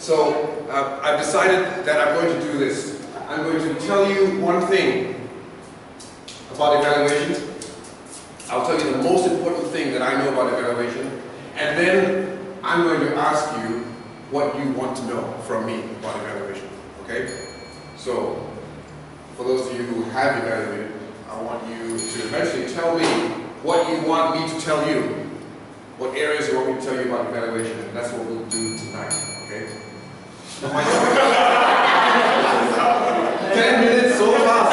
So I've decided that I'm going to do this. I'm going to tell you one thing about evaluation. I'll tell you the most important thing that I know about evaluation, and then I'm going to ask you what you want to know from me about evaluation. Okay? So, for those of you who have evaluated, I want you to eventually tell me what you want me to tell you. What areas you want me to tell you about evaluation, and that's what we'll do tonight. Okay? 10 minutes so fast.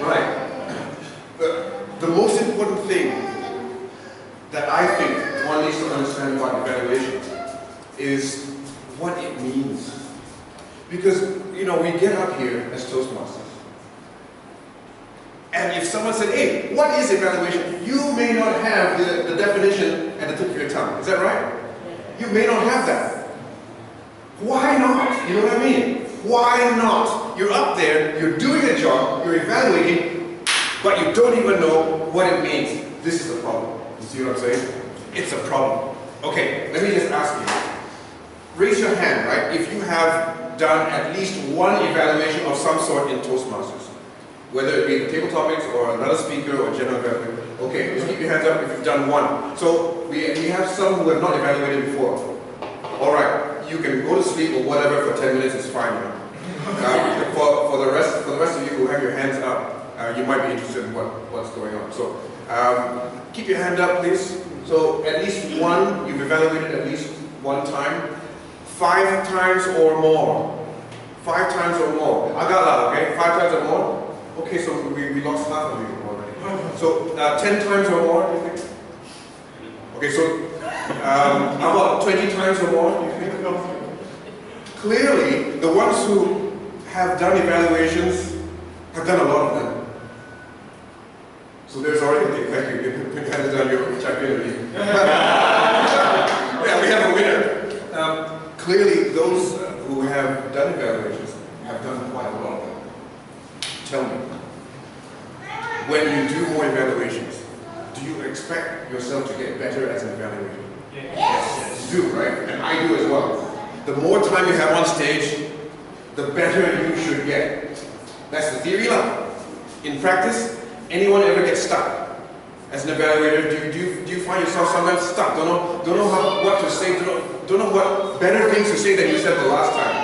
Right. The most important thing that I think one needs to understand about evaluation is what it means. Because, you know, we get up here as Toastmasters. And if someone said, hey, what is evaluation? You may not have the definition at the tip of your tongue. Is that right? You may not have that. Why not? You know what I mean? Why not? You're up there, you're doing a job, you're evaluating, but you don't even know what it means. This is the problem. You see what I'm saying? It's a problem. Okay, let me just ask you. Raise your hand, right, if you have done at least one evaluation of some sort in Toastmasters. Whether it be the table topics or another speaker or general evaluation. Okay, just keep your hands up if you've done one. So we have some who have not evaluated before. Alright, you can go to sleep or whatever for 10 minutes, it's fine. For the rest of you who have your hands up, you might be interested in what's going on. So keep your hand up, please. So at least one, you've evaluated at least one time. 5 times or more. 5 times or more. Agala, okay? 5 times or more? Okay, so we lost half of you already. So 10 times or more, do you think? Okay, so how about 20 times or more, do you think? Clearly, the ones who have done evaluations have done a lot of them. So there's already, okay, thank you. You had done your champion. Yeah, we have a winner. Clearly, those who have done evaluations have done quite a lot of them. Tell me, when you do more evaluations, do you expect yourself to get better as an evaluator? Yes. You do, right? And I do as well. The more time you have on stage, the better you should get. That's the theory now. In practice, anyone ever gets stuck? As an evaluator, do you find yourself sometimes stuck? Don't know what to say, don't know what better things to say than you said the last time?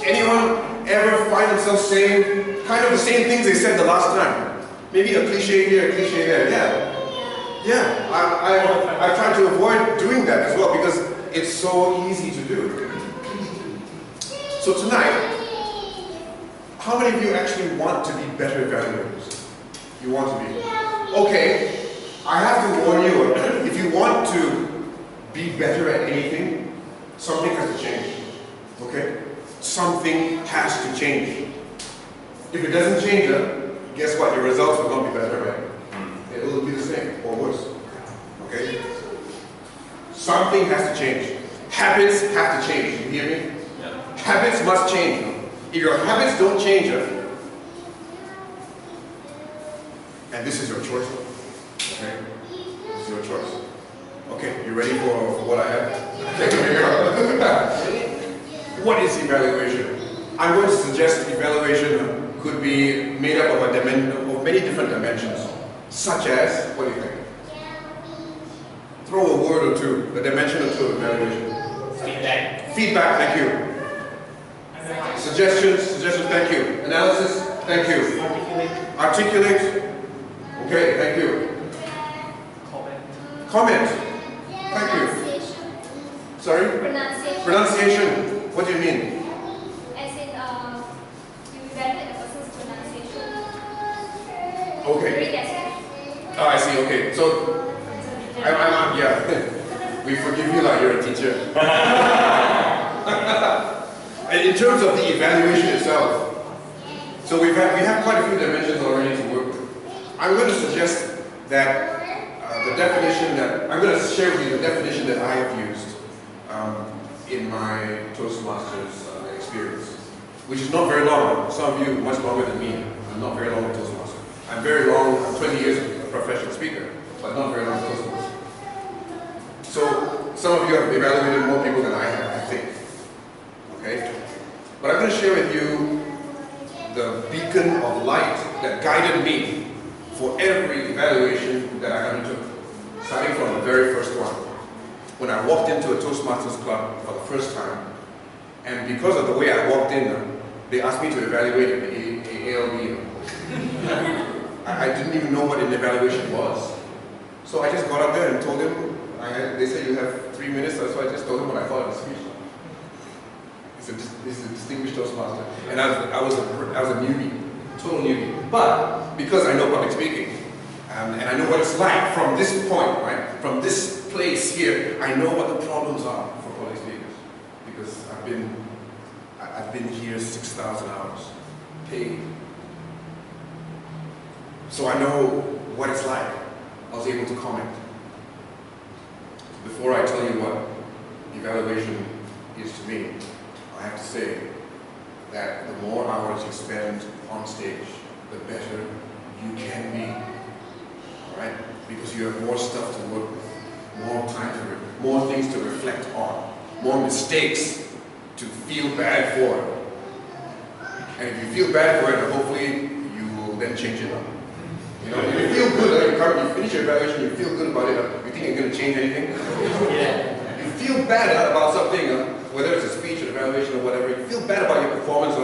Anyone ever find themselves saying kind of the same things they said the last time? Maybe a cliche here, a cliche there. Yeah. I try to avoid doing that as well because it's so easy to do. So tonight, how many of you actually want to be better evaluators? You want to be? Okay, I have to warn you, if you want to be better at anything, something has to change. Okay? Something has to change. If it doesn't change, guess what? Your results will not be better, right? It will be the same or worse. Okay? Something has to change. Habits have to change. You hear me? Yeah. Habits must change. If your habits don't change, and this is your choice. Okay? This is your choice. Okay, you ready for what I have? What is evaluation? I'm going to suggest evaluation could be made up of many different dimensions, such as, what do you think? Throw a word or two, a dimension or two of evaluation. Feedback. Feedback, thank you. Suggestions, thank you. Analysis, thank you. Articulate. Okay, thank you. Comment. Thank you. Sorry? Pronunciation. What do you mean? As in, you evaluate the person's pronunciation. Okay. Oh, I see, okay. So, yeah. We forgive you like you're a teacher. And in terms of the evaluation itself, so we have quite a few dimensions already to work with. I'm going to suggest that the definition that, I'm going to share with you the definition that I have used in my Toastmasters experience, which is not very long. Some of you much longer than me. I'm not very long in Toastmasters. I'm very long, I'm 20 years a professional speaker, but not very long in Toastmasters. So some of you have evaluated more people than I have, I think. Okay? But I'm going to share with you the beacon of light that guided me for every evaluation that I undertook, starting from the very first one. When I walked into a Toastmasters club for the first time, and because of the way I walked in, they asked me to evaluate an ALB. I didn't even know what an evaluation was. So I just got up there and told them, they said you have 3 minutes, so I just told them what I thought of the speech. He's a distinguished Toastmaster. And I was a newbie, total newbie. But because I know public speaking, and I know what it's like from this point, right? From this place here, I know what the problems are for public speakers. Because I've been here 6,000 hours, paid. So I know what it's like. I was able to comment. Before I tell you what evaluation is to me, I have to say that the more hours you spend on stage, the better you can be. Alright? Because you have more stuff to work with, more time more things to reflect on, more mistakes to feel bad for. And if you feel bad for it, hopefully you will then change it up. You know, if you feel good, you finish your evaluation, you feel good about it, you think you're going to change anything? Yeah. You feel bad about something, whether it's a speech or evaluation or whatever, you feel bad about your performance.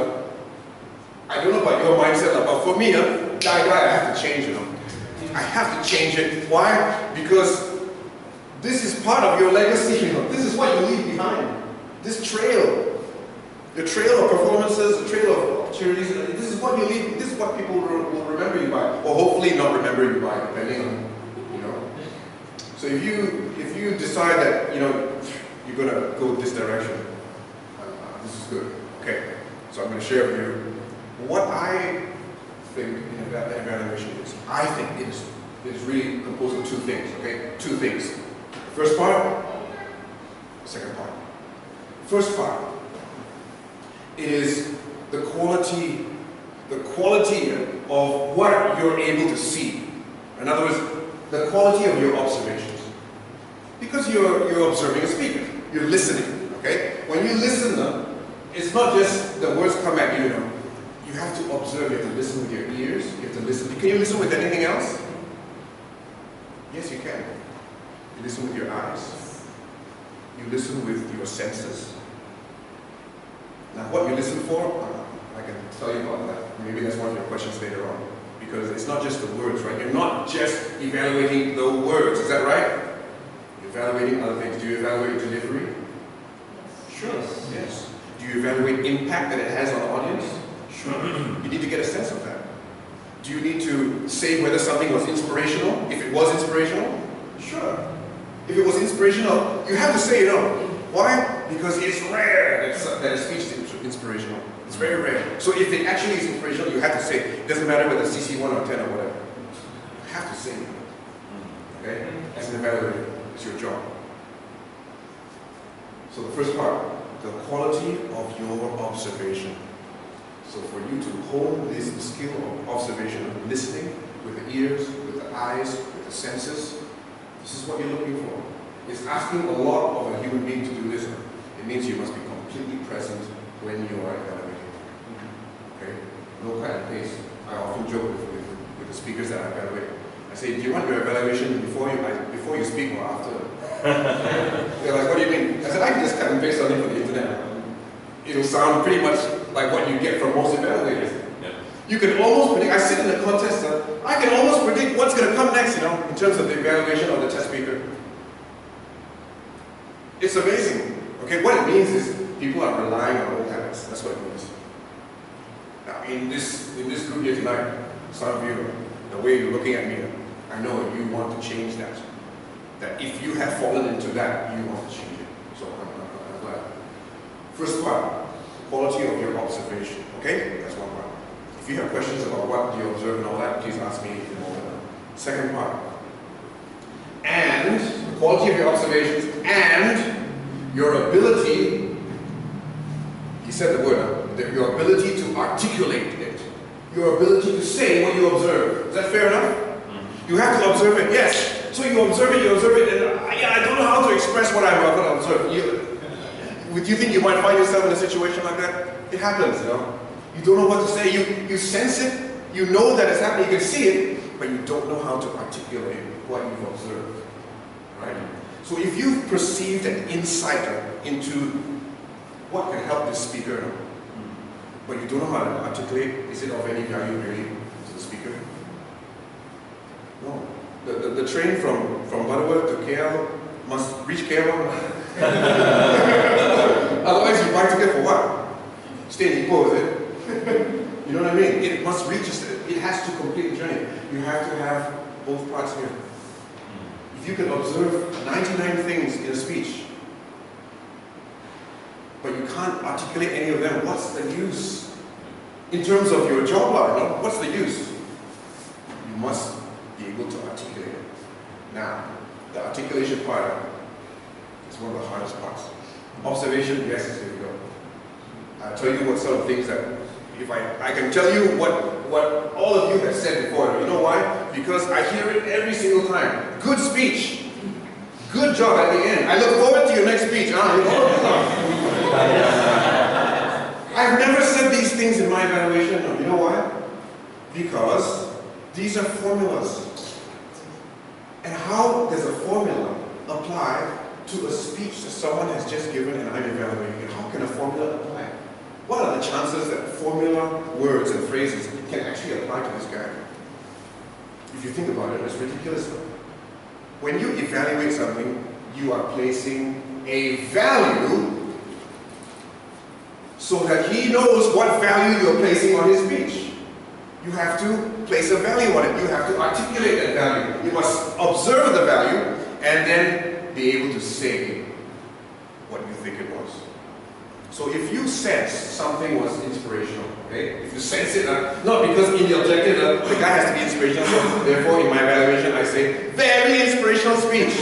I don't know about your mindset, but for me, I have to change it. I have to change it. Why? Because this is part of your legacy. This is what you leave behind. This trail. The trail of performances, the trail of opportunities, this is what you leave, this is what people will remember you by, or hopefully not remember you by, depending on, you know. So if you decide that, you know, you're going to go this direction, this is good. Okay, so I'm going to share with you what I think in evaluation is. I think it is really composed of two things, okay? Two things. First part, second part. First part is the quality of what you're able to see. In other words, the quality of your observations. Because you're observing a speaker, you're listening, okay? When you listen, it's not just the words come at you, you know. You have to observe, you have to listen with your ears, you have to listen. Can you listen with anything else? Yes, you can. You listen with your eyes. You listen with your senses. Now, what you listen for, I can tell you about that. Maybe that's one of your questions later on. Because it's not just the words, right? You're not just evaluating the words, is that right? You're evaluating other things. Do you evaluate delivery? Sure. Yes. Do you evaluate impact that it has on the audience? Sure. You need to get a sense of that. Do you need to say whether something was inspirational? If it was inspirational? Sure. If it was inspirational, you have to say it out. Why? Because it's rare that a speech is inspirational. It's very rare. So if it actually is inspirational, you have to say it. It doesn't matter whether it's CC 1 or 10 or whatever. You have to say it. Okay? As an evaluator, it's your job. So the first part, the quality of your observation. So for you to hone this skill of observation, of listening with the ears, with the eyes, with the senses, this is what you're looking for. It's asking a lot of a human being to do this. It means you must be completely present when you are evaluating. Okay? No cut and paste. I often joke with the speakers that I evaluate. I say, do you want your evaluation before you speak or after? They're like, what do you mean? I said, I can just cut and paste something from the internet. It'll sound pretty much like what you get from most evaluators. Yeah. You can almost predict, I sit in a contest, I can almost predict what's going to come next, you know, in terms of the evaluation of the test speaker. It's amazing. Okay, what it means is people are relying on old habits. That's what it means. Now, in this group here tonight, some of you, the way you're looking at me, I know you want to change that. That if you have fallen into that, you want to change it. So I'm glad. First part, quality of your observation. Okay, that's one part. If you have questions about what you observe and all that, please ask me in a moment. Second part, and the quality of your observations and your ability, he said the word, your ability to articulate it. Your ability to say what you observe. Is that fair enough? You have to observe it, yes. So you observe it, and I don't know how to express what I've observed. Do you think you might find yourself in a situation like that? It happens, you know. You don't know what to say. You sense it. You know that it's happening. You can see it, but you don't know how to articulate what you've observed. Right? So if you've perceived an insight into what can help this speaker, but you don't know how to articulate, is it of any value really to the speaker? No. The train from Butterworth to KL must reach KL. Otherwise you buy a ticket for what? Stay in Ipoh, is it? You know what I mean? It must reach, it has to complete the journey. You have to have both parts here. If you can observe 99 things in a speech, but you can't articulate any of them, what's the use? In terms of your job line, what's the use? You must be able to articulate it. Now, the articulation part is one of the hardest parts. Observation, yes, here we go. I'll tell you what sort of things that, if I can tell you what all of you have said before. You know why? Because I hear it every single time. Good speech. Good job at the end. I look forward to your next speech. I've never said these things in my evaluation. You know why? Because these are formulas. And how does a formula apply to a speech that someone has just given and I'm evaluating it? How can a formula apply? What are the chances that formula, words, and phrases can actually apply to this guy? If you think about it, it's ridiculous. When you evaluate something, you are placing a value so that he knows what value you're placing on his speech. You have to place a value on it. You have to articulate that value. You must observe the value and then be able to say what you think it was. So if you sense something was inspirational, okay? If you sense it, not because in the objective, the guy has to be inspirational, so therefore in my evaluation I say, very inspirational speech.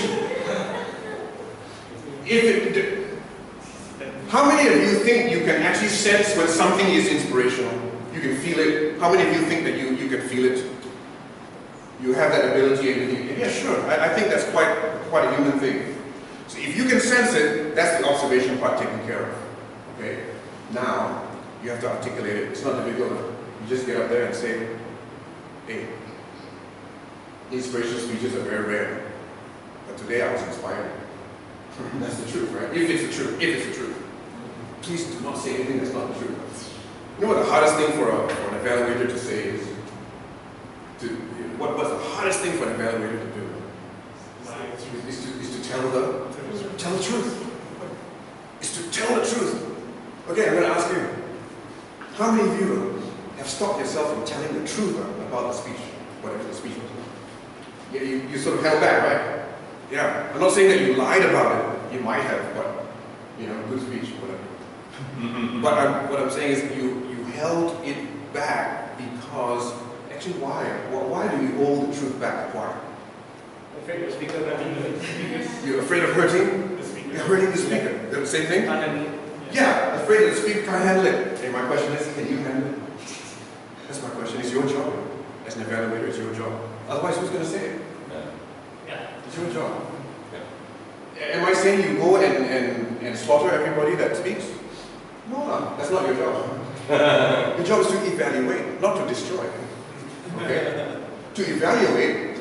How many of you think you can actually sense when something is inspirational? You can feel it. How many of you think that you can feel it? You have that ability and you think, yeah, sure. I think that's quite a human thing. So if you can sense it, that's the observation part taken care of. Okay? Now, you have to articulate it. It's not the big deal. You just get up there and say, hey, inspirational speeches are very rare. But today I was inspired. That's the truth, right? If it's the truth. If it's the truth. Please do not say anything that's not the truth. You know what the hardest thing for an evaluator to say is? What's the hardest thing for an evaluator to do? Is to tell the truth. Is to tell the truth. Okay, I'm going to ask you. How many of you have stopped yourself from telling the truth about the speech, whatever the speech was? Yeah, you sort of held back, right? Yeah. I'm not saying that you lied about it. You might have, but good speech, whatever. But what I'm saying is you held it back because, actually why? Why do you hold the truth back? Why? Afraid of the speaker, You're afraid of hurting? The speaker. You're hurting the speaker. The same thing? Yeah, afraid that the speaker can't handle it. And my question is, can you handle it? That's my question. It's your job. As an evaluator, it's your job. Otherwise, who's going to say it? Yeah. It's your job. Yeah. Am I saying you go and slaughter everybody that speaks? No, that's not your job. Your job is to evaluate, not to destroy. Okay? To evaluate,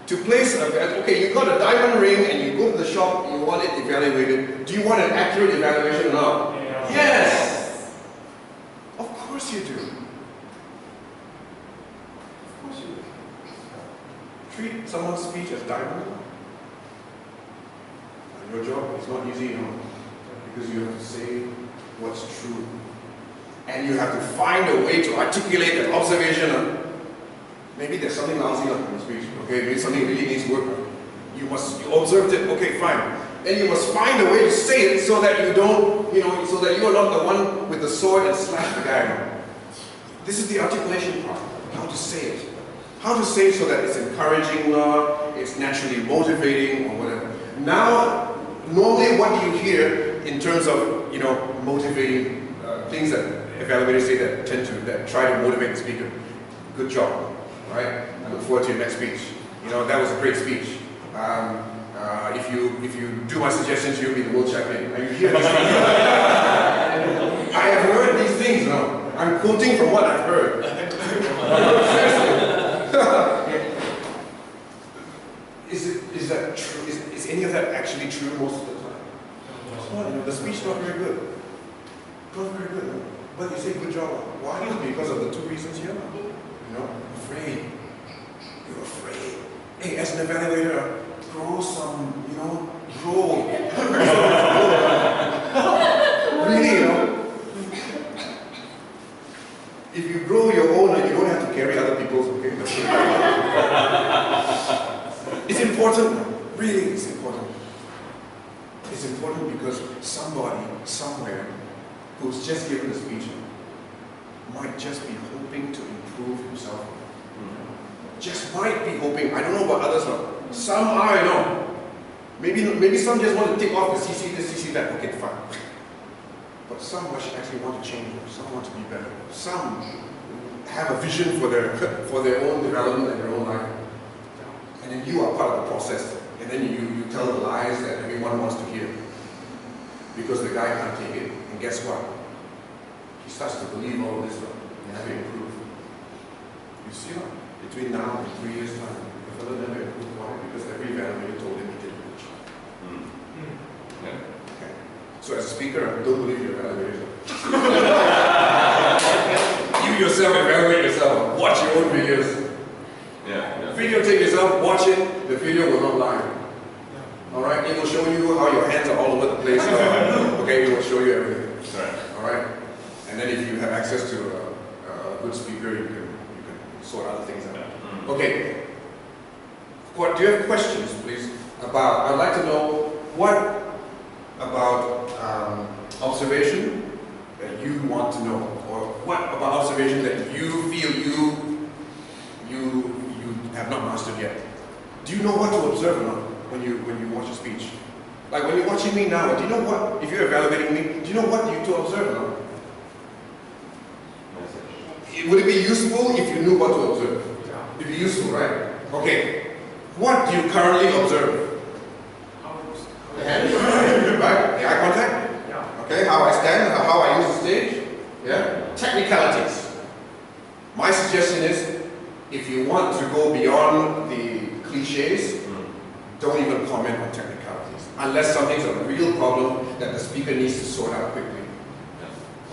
to place okay, you got a diamond ring and you go to the shop, you want it evaluated. Do you want an accurate evaluation or not? Yeah. Yes! Of course you do. Of course you do. Treat someone's speech as diamond. Your job is not easy, because you have to say what's true. And you have to find a way to articulate that observation. Maybe there's something lousy in the speech, okay? Maybe something really needs work. You observed it, okay, fine. Then you must find a way to say it so that you don't, so that you are not the one with the sword and slash the guy. This is the articulation part, how to say it. How to say it so that it's encouraging, it's naturally motivating, or whatever. Now, normally what do you hear in terms of, motivating things that evaluators say that try to motivate the speaker? Good job, right? I look forward to your next speech. That was a great speech. If you do my suggestions, you'll be the world champion. Are you hear this? I have heard these things now. I'm quoting from what I've heard. Is that true? Is any of that actually true most of the time? Well, the speech not very good. Not very good. No? But you say good job. Why? Because of the two reasons here. Afraid. You're afraid. Hey, as an evaluator, grow some, grow. Really, if you grow your own, you don't have to carry other people's, okay? It's important, really, it's important. It's important because somebody, somewhere, who's just given a speech might just be hoping to improve himself. Just might be hoping. I don't know about others now. Some are, Maybe some just want to tick off the CC this, CC that. Okay, fine. But some actually want to change. Some want to be better. Some have a vision for their own development and their own life. And then you are part of the process. And then you tell the lies that everyone wants to hear. Because the guy can't take it. And guess what? He starts to believe all of this stuff and have to improve. You see what? Between now and 3 years' time, the fellow never improved. Why? Because every evaluator told him he did a good job. Yeah. Okay. So as a speaker, I don't believe your evaluators. You yourself evaluate yourself. Watch your own videos. Videotape yourself, watch it. The video will not lie. Alright? It will show you how your hands are all over the place. Okay, it will show you everything. Alright? And then if you have access to a good speaker, you can sort other things out. Okay. Do you have questions, please? I'd like to know what about observation that you want to know, or what about observation that you feel you have not mastered yet. Do you know what to observe or not when you watch a speech? Like when you're watching me now, do you know what? If you're evaluating me, do you know what to observe or not? Would it be useful if you knew what to observe? It'd be useful, right? Okay. What do you currently observe? The hands, right? The eye contact? Okay, how I stand, how I use the stage? Yeah? Technicalities. My suggestion is, if you want to go beyond the cliches, don't even comment on technicalities. Unless something's a real problem that the speaker needs to sort out quickly.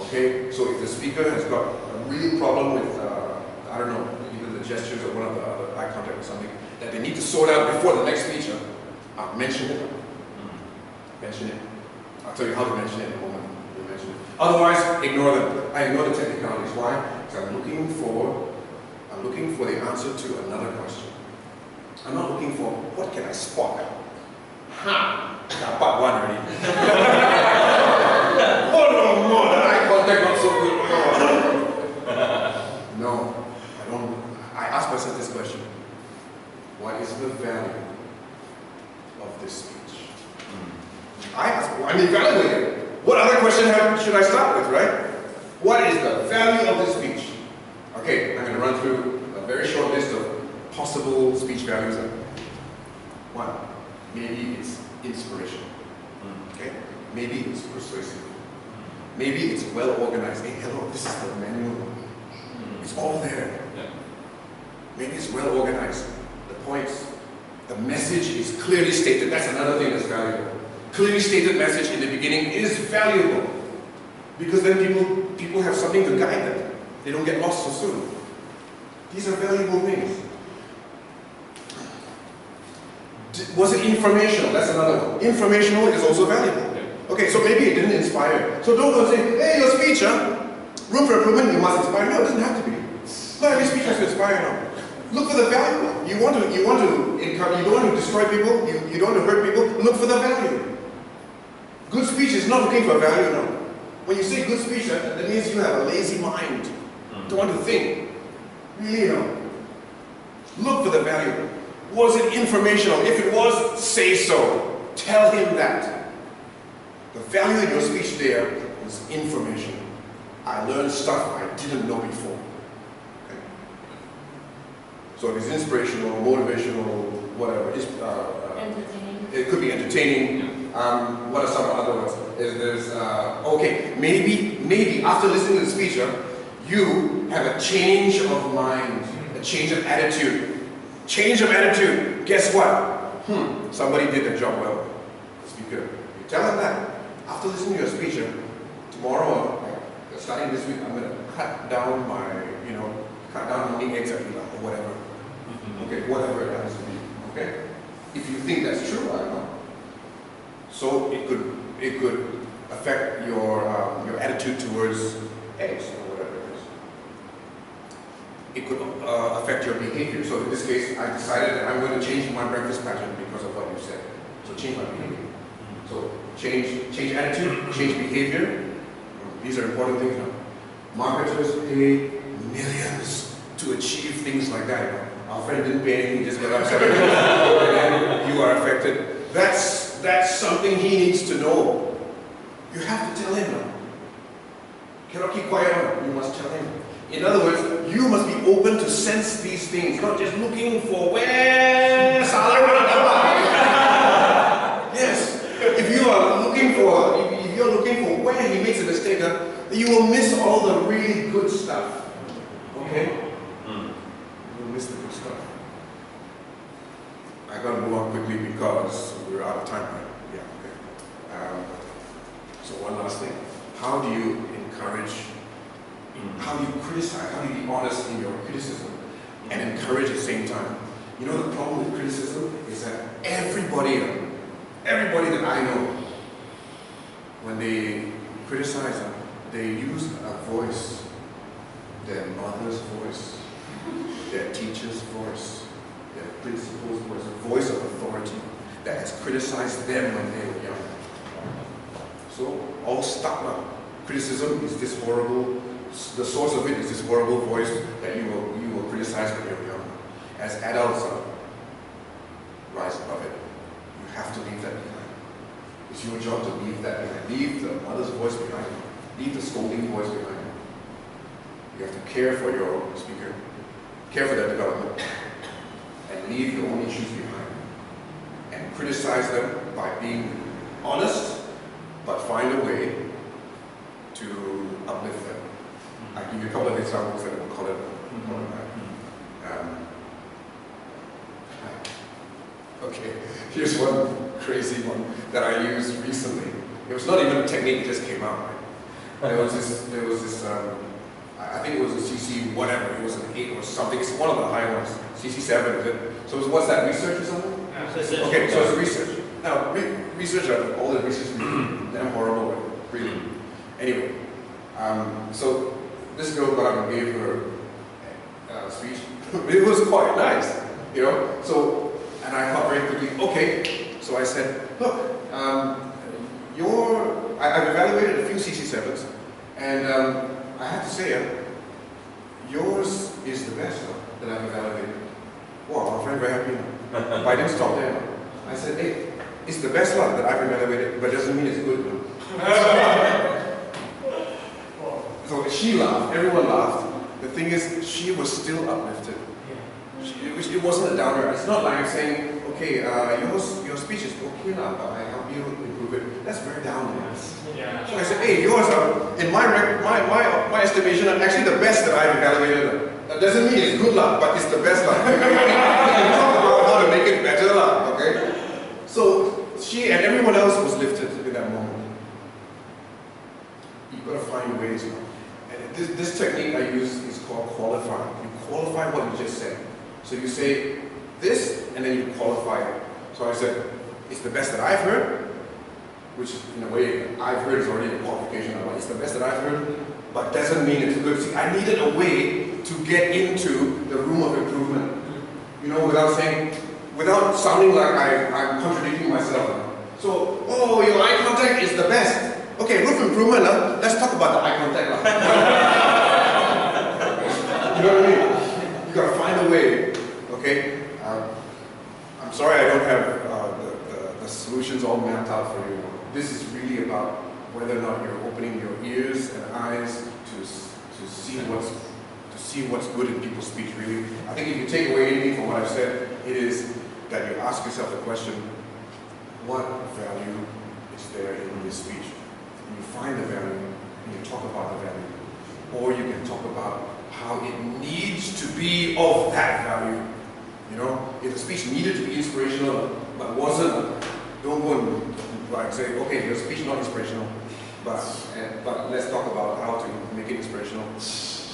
Okay? So if the speaker has got a real problem with, I don't know, either the gestures or one of the other eye contact or something, that they need to sort out before the next speech, mention it. Mention it. I'll tell you how to mention it in a moment. You'll mention it. Otherwise, ignore them. I ignore the technicalities. Why? Because I'm looking for the answer to another question. I'm not looking for what can I spot. Ha! I got part one already. Oh no, more that eye contact not so good. No, I don't. I ask myself this question. What is the value of this speech? I'm evaluating. What other question should I start with, right? What is the value of this speech? Okay, I'm going to run through a very short list of possible speech values. One, maybe it's inspirational. Okay? Maybe it's persuasive. Maybe it's well organized. Hey, hello, this is the manual. It's all there. Maybe it's well organized. The points, the message is clearly stated. That's another thing that's valuable. Clearly stated message in the beginning is valuable. Because then people have something to guide them. They don't get lost so soon. These are valuable things. Was it informational? That's another one. Informational is also valuable. Okay, so maybe it didn't inspire. So don't go and say, hey, your speech, room for improvement, you must inspire. No, it doesn't have to be. Not every speech has to inspire now. Look for the value. You want to encourage, you don't want to destroy people, you don't want to hurt people, look for the value. Good speech is not looking for value now. When you say good speech, that means you have a lazy mind. Don't want to think. Really, look for the value. Was it informational? If it was, say so. Tell him that. The value in your speech there was information. I learned stuff I didn't know before. Okay? So if it's inspirational, motivational, whatever, entertaining. It could be entertaining. What are some other ones? There's okay, maybe after listening to the speech, you have a change of mind, a change of attitude. Change of attitude. Guess what? Somebody did their job well. The speaker. You tell them that. After listening to your speech, tomorrow, starting this week, I'm going to cut down my, cut down how many eggs I eat or whatever. Okay, whatever it has to be. Okay? If you think that's true, I don't know. So it could affect your attitude towards eggs or whatever it is. It could affect your behavior. So in this case, I decided that I'm going to change my breakfast pattern because of what you said. So change my behavior. So change attitude, change behavior. These are important things now. Marketers pay millions to achieve things like that. Our friend didn't pay anything, he just got upset. And then you are affected. That's something he needs to know. You have to tell him now. Cannot keep quiet on it. You must tell him. In other words, you must be open to sense these things, not just looking for where Yes. If you're looking for where he makes a mistake, you will miss all the really good stuff. Okay? You will miss the good stuff. I gotta move on quickly because we're out of time, right? Yeah, okay. So one last thing. How do you encourage, how do you criticize, how do you be honest in your criticism and encourage at the same time? You know the problem with criticism is that everybody that I know, when they criticize them, they use a voice, their mother's voice, their teacher's voice, their principal's voice, a voice of authority that has criticized them when they were young. So, all stuck up. Criticism is this horrible, the source of it is this horrible voice that you will criticize when you're young. As adults, rise above it. You have to leave that behind. It's your job to leave that behind. Leave the mother's voice behind. Leave the scolding voice behind. You have to care for your speaker, care for their development, and leave your own issues behind. And criticize them by being honest, but find a way to uplift them. I'll give you a couple of examples and we'll call it okay, here's one crazy one that I used recently. It was not even a technique, it just came out. Right? There was this, I think it was a CC whatever, it was an 8 or something, it's one of the high ones, CC 7 is it? So what's that, research or something? Yeah. Okay, so it's research. Now, research, all the research we do, they're horrible, really. Anyway, so this girl got up and gave her speech. It was quite nice, So, and I thought very quickly, okay. So I said, look, I've evaluated a few CC7s, and I have to say, yours is the best that I've evaluated. Wow, our friend very happy. But I didn't stop there. I said, hey, it's the best one that I've evaluated, but it doesn't mean it's good. So she laughed, everyone laughed. The thing is, she was still uplifted. It wasn't a downer. It's not like I'm saying, okay, your speech is okay now, but I help you improve it. That's very down. Yeah. So I said, hey, yours are, in my estimation, are actually the best that I've evaluated. That doesn't mean it's good luck, but it's the best luck. We can talk about how to make it better luck, okay? So she and everyone else was lifted in that moment. You've got to find ways. And this technique I use is called qualifying. You qualify what you just said. So you say this, and then you qualify it. So I said, it's the best that I've heard, which in a way, I've heard is already a qualification. It's the best that I've heard, but doesn't mean it's good. See, I needed a way to get into the room of improvement. Without sounding like I'm contradicting myself. So, oh, your eye contact is the best. Okay, roof improvement, let's talk about the eye contact. You know what I mean? You gotta find a way, okay? I'm sorry I don't have the solutions all mapped out for you. This is really about whether or not you're opening your ears and eyes to see what's good in people's speech, really. I think if you take away anything from what I've said, it is that you ask yourself the question, what value is there in this speech. You find the value, and you talk about the value. Or you can talk about how it needs to be of that value. You know, if the speech needed to be inspirational, but wasn't, don't go and like say, okay, your speech not inspirational, but let's talk about how to make it inspirational.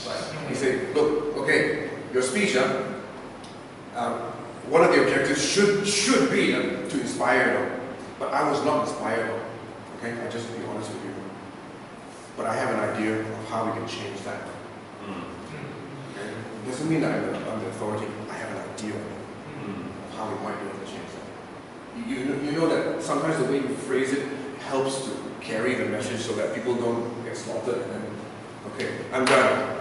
Like, you say, look, okay, your speech, one of the objectives should be to inspire, but I was not inspired. Okay, I just be honest with you. But I have an idea of how we can change that. Okay? It doesn't mean that I'm the authority. I have an idea of how we might be able to change that. You know that sometimes the way you phrase it helps to carry the message so that people don't get slaughtered. And then, okay, I'm done.